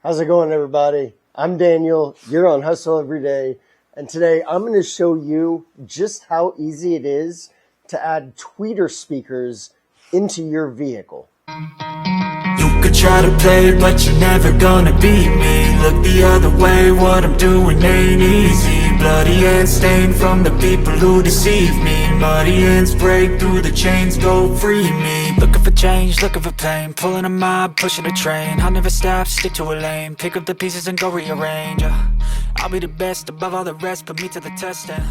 How's it going, everybody? I'm Daniel. You're on Hustle Every Day. And today I'm going to show you just how easy it is to add tweeter speakers into your vehicle. You could try to play, but you're never gonna beat me. Look the other way, what I'm doing ain't easy. Bloody hands stained from the people who deceive me. Muddy hands break through the chains, go free me. Looking for change, looking for pain. Pulling a mob, pushing a train. I'll never stop, stick to a lane. Pick up the pieces and go rearrange. I'll be the best above all the rest, put me to the test and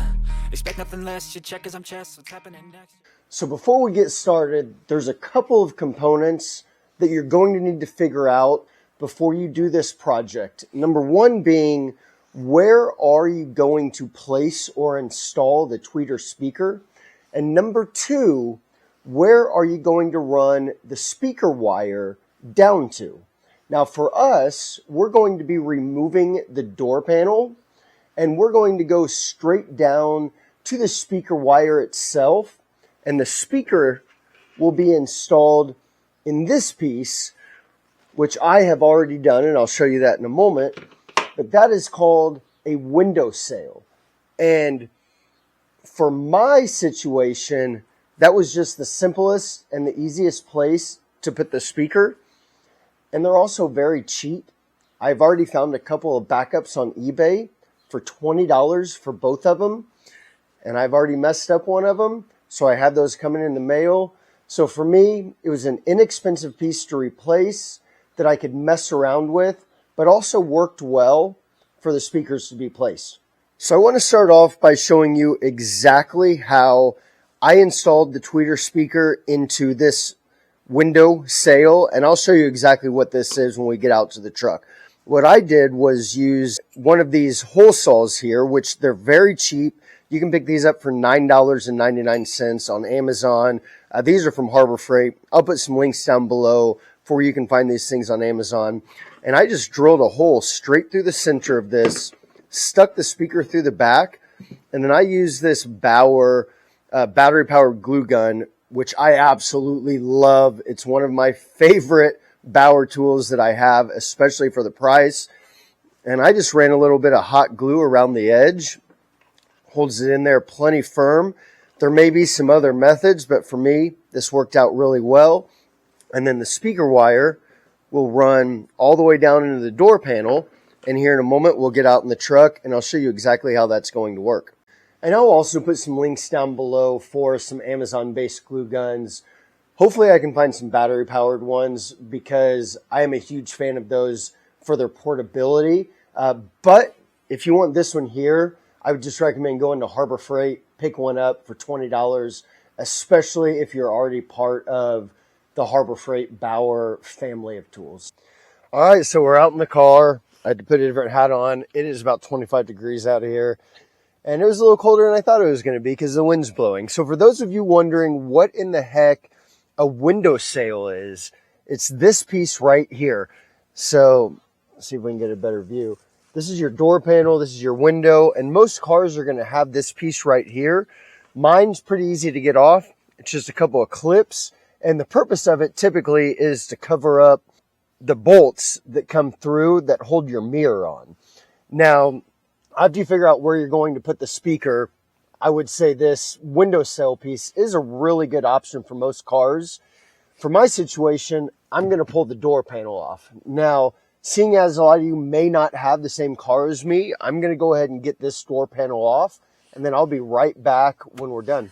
expect nothing less. You check as I'm chess, what's happening next? So before we get started, there's a couple of components that you're going to need to figure out before you do this project. Number one being, where are you going to place or install the tweeter speaker? And number two, where are you going to run the speaker wire down to? Now for us, we're going to be removing the door panel and we're going to go straight down to the speaker wire itself, and the speaker will be installed in this piece, which I have already done, and I'll show you that in a moment, but that is called a windowsill. And for my situation, that was just the simplest and the easiest place to put the speaker. And they're also very cheap. I've already found a couple of backups on eBay for $20 for both of them. And I've already messed up one of them, so I have those coming in the mail. So for me, it was an inexpensive piece to replace that I could mess around with, but also worked well for the speakers to be placed. So I want to start off by showing you exactly how I installed the tweeter speaker into this windowsill, and I'll show you exactly what this is when we get out to the truck. What I did was use one of these hole saws here, which they're very cheap. You can pick these up for $9.99 on Amazon. These are from Harbor Freight. I'll put some links down below for where you can find these things on Amazon. And I just drilled a hole straight through the center of this, stuck the speaker through the back, and then I used this Bauer battery-powered glue gun, which I absolutely love. It's one of my favorite Bauer tools that I have, especially for the price. And I just ran a little bit of hot glue around the edge. Holds it in there plenty firm. There may be some other methods, but for me, this worked out really well. And then the speaker wire will run all the way down into the door panel. And here in a moment, we'll get out in the truck and I'll show you exactly how that's going to work. And I'll also put some links down below for some Amazon-based glue guns. Hopefully I can find some battery-powered ones because I am a huge fan of those for their portability. But if you want this one here, I would just recommend going to Harbor Freight, pick one up for $20, especially if you're already part of the Harbor Freight Bauer family of tools. All right, so we're out in the car. I had to put a different hat on. It is about 25 degrees out here. And it was a little colder than I thought it was going to be because the wind's blowing. So for those of you wondering what in the heck a windowsill is, it's this piece right here. So let's see if we can get a better view. This is your door panel, this is your window, and most cars are going to have this piece right here. Mine's pretty easy to get off. It's just a couple of clips, and the purpose of it typically is to cover up the bolts that come through that hold your mirror on. Now, after you figure out where you're going to put the speaker, I would say this windowsill piece is a really good option for most cars. For my situation, I'm going to pull the door panel off. Now, seeing as a lot of you may not have the same car as me, I'm going to go ahead and get this door panel off, and then I'll be right back when we're done.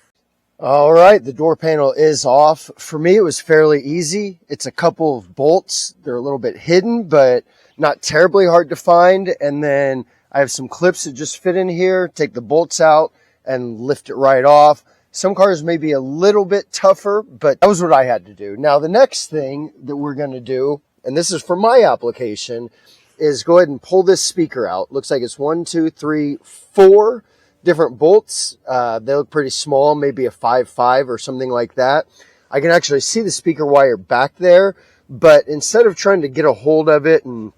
All right, the door panel is off. For me, it was fairly easy. It's a couple of bolts. They're a little bit hidden, but not terribly hard to find. And then I have some clips that just fit in here. Take the bolts out and lift it right off. Some cars may be a little bit tougher, but that was what I had to do. Now, the next thing that we're going to do, and this is for my application, is go ahead and pull this speaker out. Looks like it's 4 different bolts. They look pretty small, maybe a 5.5 or something like that. I can actually see the speaker wire back there, but instead of trying to get a hold of it and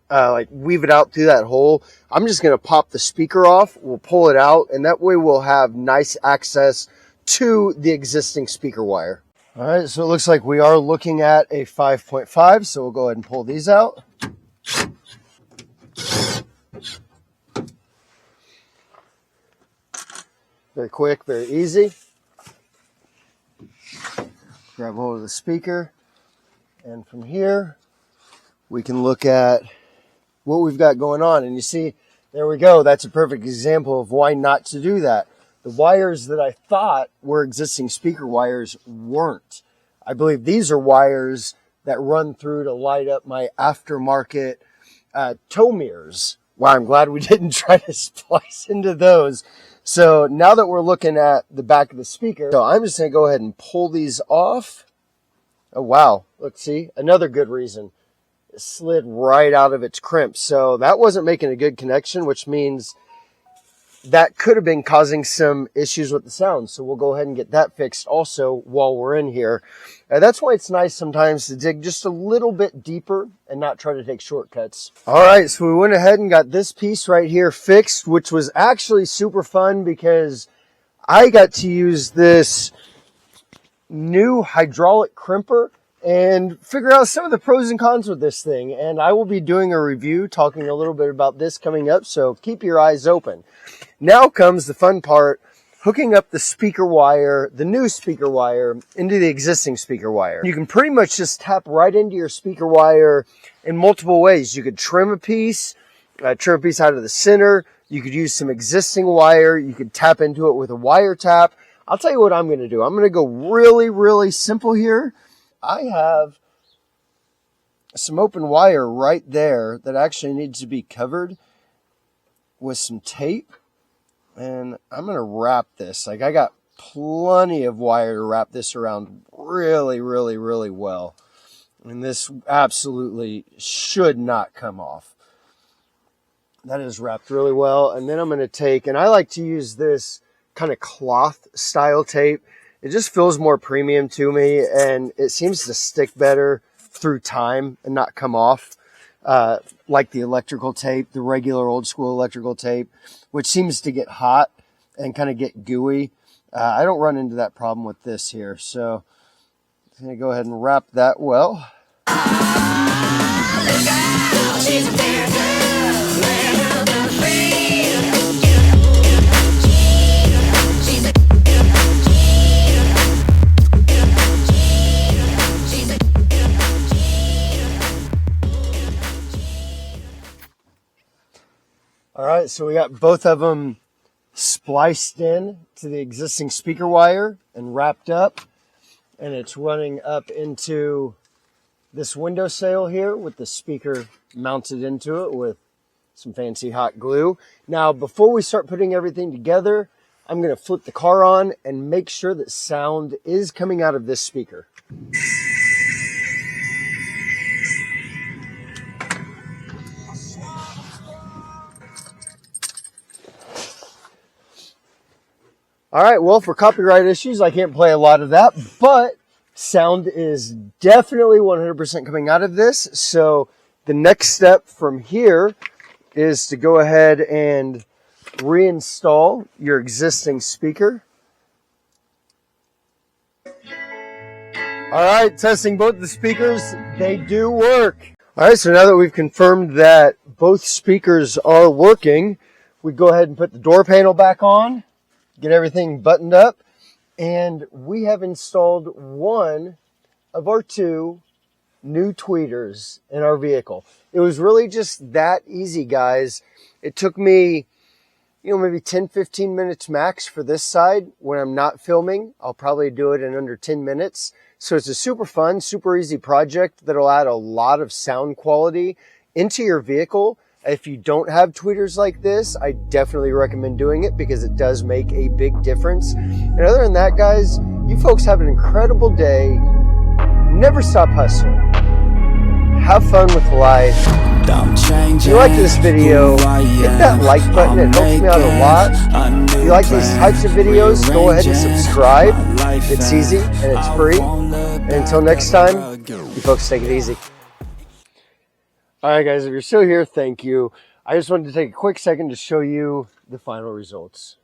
like weave it out through that hole, I'm just going to pop the speaker off. We'll pull it out, and that way we'll have nice access to the existing speaker wire. All right, so it looks like we are looking at a 5.5, so we'll go ahead and pull these out. Very quick, very easy. Grab hold of the speaker. And from here, we can look at what we've got going on. And you see, there we go. That's a perfect example of why not to do that. The wires that I thought were existing speaker wires weren't. I believe these are wires that run through to light up my aftermarket tow mirrors. Wow, I'm glad we didn't try to splice into those. So now that we're looking at the back of the speaker, so I'm just going to go ahead and pull these off. Oh, wow. Look, see, another good reason. It slid right out of its crimp. So that wasn't making a good connection, which means that could have been causing some issues with the sound. So we'll go ahead and get that fixed also while we're in here. That's why it's nice sometimes to dig just a little bit deeper and not try to take shortcuts. All right, so we went ahead and got this piece right here fixed, which was actually super fun because I got to use this new hydraulic crimper and figure out some of the pros and cons with this thing. And I will be doing a review talking a little bit about this coming up, so keep your eyes open. Now comes the fun part, hooking up the speaker wire, the new speaker wire, into the existing speaker wire. You can pretty much just tap right into your speaker wire in multiple ways. You could trim a piece out of the center. You could use some existing wire. You could tap into it with a wire tap. I'll tell you what I'm going to do. I'm going to go really, really simple here. I have some open wire right there that actually needs to be covered with some tape. And I'm going to wrap this. Like, I got plenty of wire to wrap this around really, really, really well. And this absolutely should not come off. That is wrapped really well. And then I'm going to take, and I like to use this kind of cloth style tape. It just feels more premium to me, and it seems to stick better through time and not come off. Like the electrical tape, the regular old school electrical tape, which seems to get hot and kind of get gooey. I don't run into that problem with this here. So I'm going to go ahead and wrap that well. All right, so we got both of them spliced in to the existing speaker wire and wrapped up. And it's running up into this windowsill here with the speaker mounted into it with some fancy hot glue. Now, before we start putting everything together, I'm going to flip the car on and make sure that sound is coming out of this speaker. All right, well, for copyright issues, I can't play a lot of that, but sound is definitely 100% coming out of this. So the next step from here is to go ahead and reinstall your existing speaker. All right, testing both the speakers. They do work. All right, so now that we've confirmed that both speakers are working, we go ahead and put the door panel back on. Get everything buttoned up, and we have installed one of our two new tweeters in our vehicle. It was really just that easy, guys. It took me, maybe 10-15 minutes max for this side. When I'm not filming, I'll probably do it in under 10 minutes. So it's a super fun, super easy project that'll add a lot of sound quality into your vehicle. If you don't have tweeters like this, I definitely recommend doing it because it does make a big difference. And other than that, guys, you folks have an incredible day. Never stop hustling. Have fun with life. If you like this video, hit that like button. It helps me out a lot. If you like these types of videos, go ahead and subscribe. It's easy and it's free. And until next time, you folks take it easy. All right, guys, if you're still here, thank you. I just wanted to take a quick second to show you the final results.